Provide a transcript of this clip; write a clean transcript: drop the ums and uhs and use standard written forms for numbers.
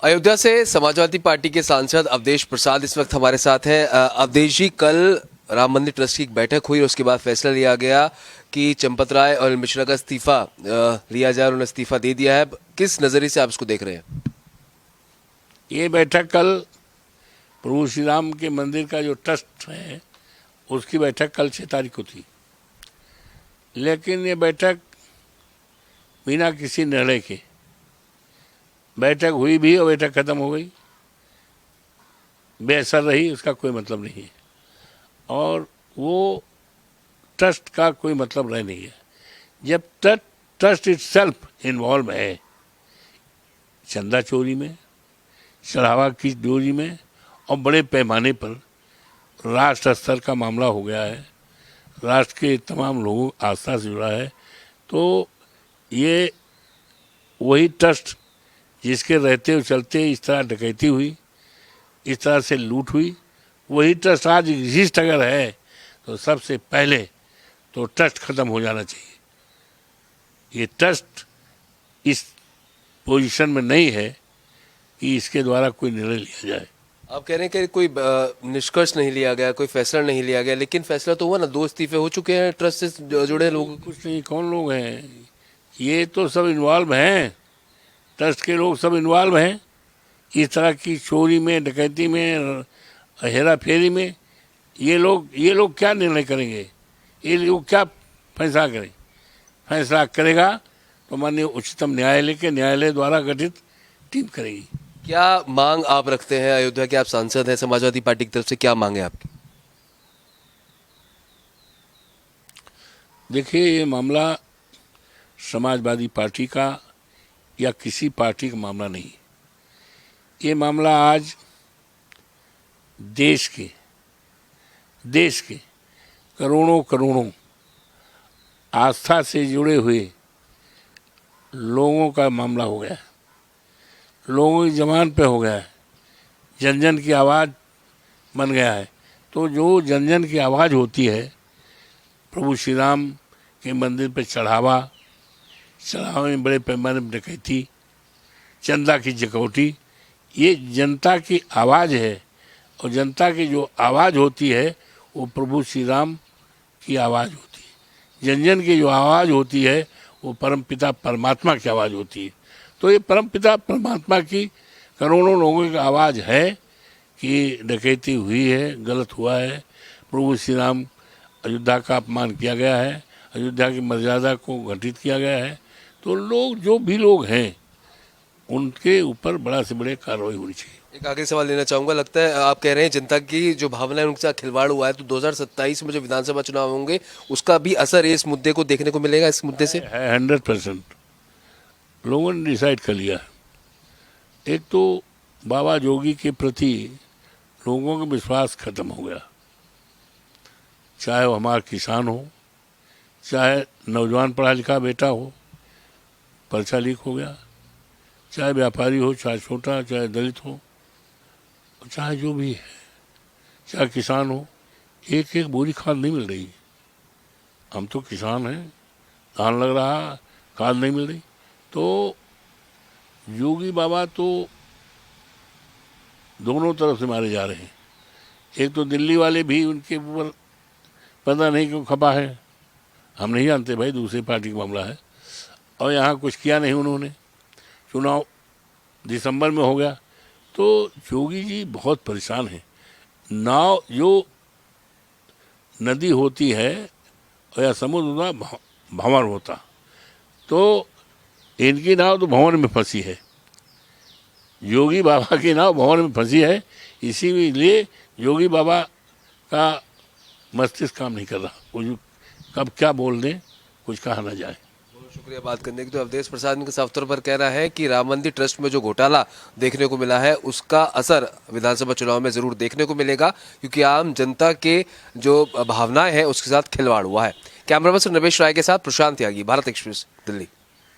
अयोध्या से समाजवादी पार्टी के सांसद अवधेश प्रसाद इस वक्त हमारे साथ हैं। अवधेश जी, कल राम मंदिर ट्रस्ट की एक बैठक हुई और उसके बाद फैसला लिया गया कि चंपत राय और मिश्रा का इस्तीफा लिया जाए। उन्होंने इस्तीफा दे दिया है। किस नजरिए से आप इसको देख रहे हैं? ये बैठक कल प्रभु श्री राम के मंदिर का जो ट्रस्ट है उसकी बैठक कल 6 तारीख को थी, लेकिन ये बैठक बिना किसी निर्णय के बैठक हुई भी और बैठक खत्म हो गई, बेअसर रही, उसका कोई मतलब नहीं है और वो ट्रस्ट का कोई मतलब रह नहीं है। जब तक ट्रस्ट इटसेल्फ इन्वॉल्व है चंदा चोरी में, चढ़ावा की चोरी में और बड़े पैमाने पर राष्ट्र स्तर का मामला हो गया है, राष्ट्र के तमाम लोगों आस्था से जुड़ा है, तो ये वही ट्रस्ट जिसके रहते हुए चलते इस तरह डकैती हुई, इस तरह से लूट हुई, वही ट्रस्ट आज एग्जिस्ट अगर है तो सबसे पहले तो ट्रस्ट खत्म हो जाना चाहिए। ये ट्रस्ट इस पोजीशन में नहीं है कि इसके द्वारा कोई निर्णय लिया जाए। आप कह रहे हैं कि कोई निष्कर्ष नहीं लिया गया, कोई फैसला नहीं लिया गया, लेकिन फैसला तो हुआ ना। 2 इस्तीफे हो चुके हैं ट्रस्ट से जुड़े लोग। कुछ नहीं, कौन लोग हैं? ये तो सब इन्वॉल्व हैं, ट्रस्ट के लोग सब इन्वॉल्व हैं इस तरह की चोरी में, डकैती में, हेरा फेरी में। ये लोग क्या निर्णय करेंगे? ये लोग क्या फैसला करें? फैसला करेगा तो माननीय उच्चतम न्यायालय के न्यायालय द्वारा गठित टीम करेगी। क्या मांग आप रखते हैं? अयोध्या के आप सांसद हैं, समाजवादी पार्टी की तरफ से क्या मांग है आपकी? देखिए, ये मामला समाजवादी पार्टी का या किसी पार्टी का मामला नहीं। ये मामला आज देश के करोड़ों आस्था से जुड़े हुए लोगों का मामला हो गया है, लोगों की जमान पे हो गया है, जन जन की आवाज़ बन गया है। तो जो जन जन की आवाज़ होती है, प्रभु श्री राम के मंदिर पे चढ़ावा में बड़े पैमाने पर डकैती, चंदा की जकौटी, ये जनता की आवाज़ है और जनता की जो आवाज़ होती है वो प्रभु श्री राम की आवाज़ होती है। जन जन की जो आवाज़ होती है वो परमपिता परमात्मा की आवाज़ होती है। तो ये परमपिता परमात्मा की करोड़ों लोगों की आवाज़ है कि डकैती हुई है, गलत हुआ है, प्रभु श्री राम अयोध्या का अपमान किया गया है, अयोध्या की मर्यादा को घटित किया गया है। तो लोग, जो भी लोग हैं, उनके ऊपर बड़ा से बड़े कार्रवाई होनी चाहिए। एक आखिरी सवाल लेना चाहूंगा। लगता है आप कह रहे हैं जनता की जो भावना है उनके साथ खिलवाड़ हुआ है, तो 2027 में जो विधानसभा चुनाव होंगे उसका भी असर इस मुद्दे को देखने को मिलेगा? इस मुद्दे से 100% लोगों ने डिसाइड कर लिया। एक तो बाबा जोगी के प्रति लोगों का विश्वास खत्म हो गया, चाहे वो हमारा किसान हो, चाहे नौजवान पढ़ा लिखा बेटा हो, पर्चा लीक हो गया, चाहे व्यापारी हो, चाहे छोटा, चाहे दलित हो, चाहे जो भी है, चाहे किसान हो, एक एक बोरी खाद नहीं मिल रही। हम तो किसान हैं, धान लग रहा, खाद नहीं मिल रही। तो योगी बाबा तो दोनों तरफ से मारे जा रहे हैं। एक तो दिल्ली वाले भी उनके ऊपर पता नहीं क्यों खपा है, हम नहीं जानते भाई, दूसरी पार्टी का मामला है। और यहाँ कुछ किया नहीं उन्होंने, चुनाव दिसंबर में हो गया। तो योगी जी बहुत परेशान हैं। नाव जो नदी होती है या समुद्र होता, भंवर होता, तो इनकी नाव तो भंवर में फंसी है, योगी बाबा की नाव भंवर में फंसी है। इसीलिए योगी बाबा का मस्तिष्क काम नहीं कर रहा, वो कब क्या बोल दें, कुछ कहा ना जाए। शुक्रिया बात करने की। तो अवधेश प्रसाद ने साफ तौर पर कह रहा है कि राम मंदिर ट्रस्ट में जो घोटाला देखने को मिला है उसका असर विधानसभा चुनाव में जरूर देखने को मिलेगा, क्योंकि आम जनता के जो भावनाएं हैं उसके साथ खिलवाड़ हुआ है। कैमरामैन नवेश राय के साथ प्रशांत त्यागी, भारत एक्सप्रेस, दिल्ली।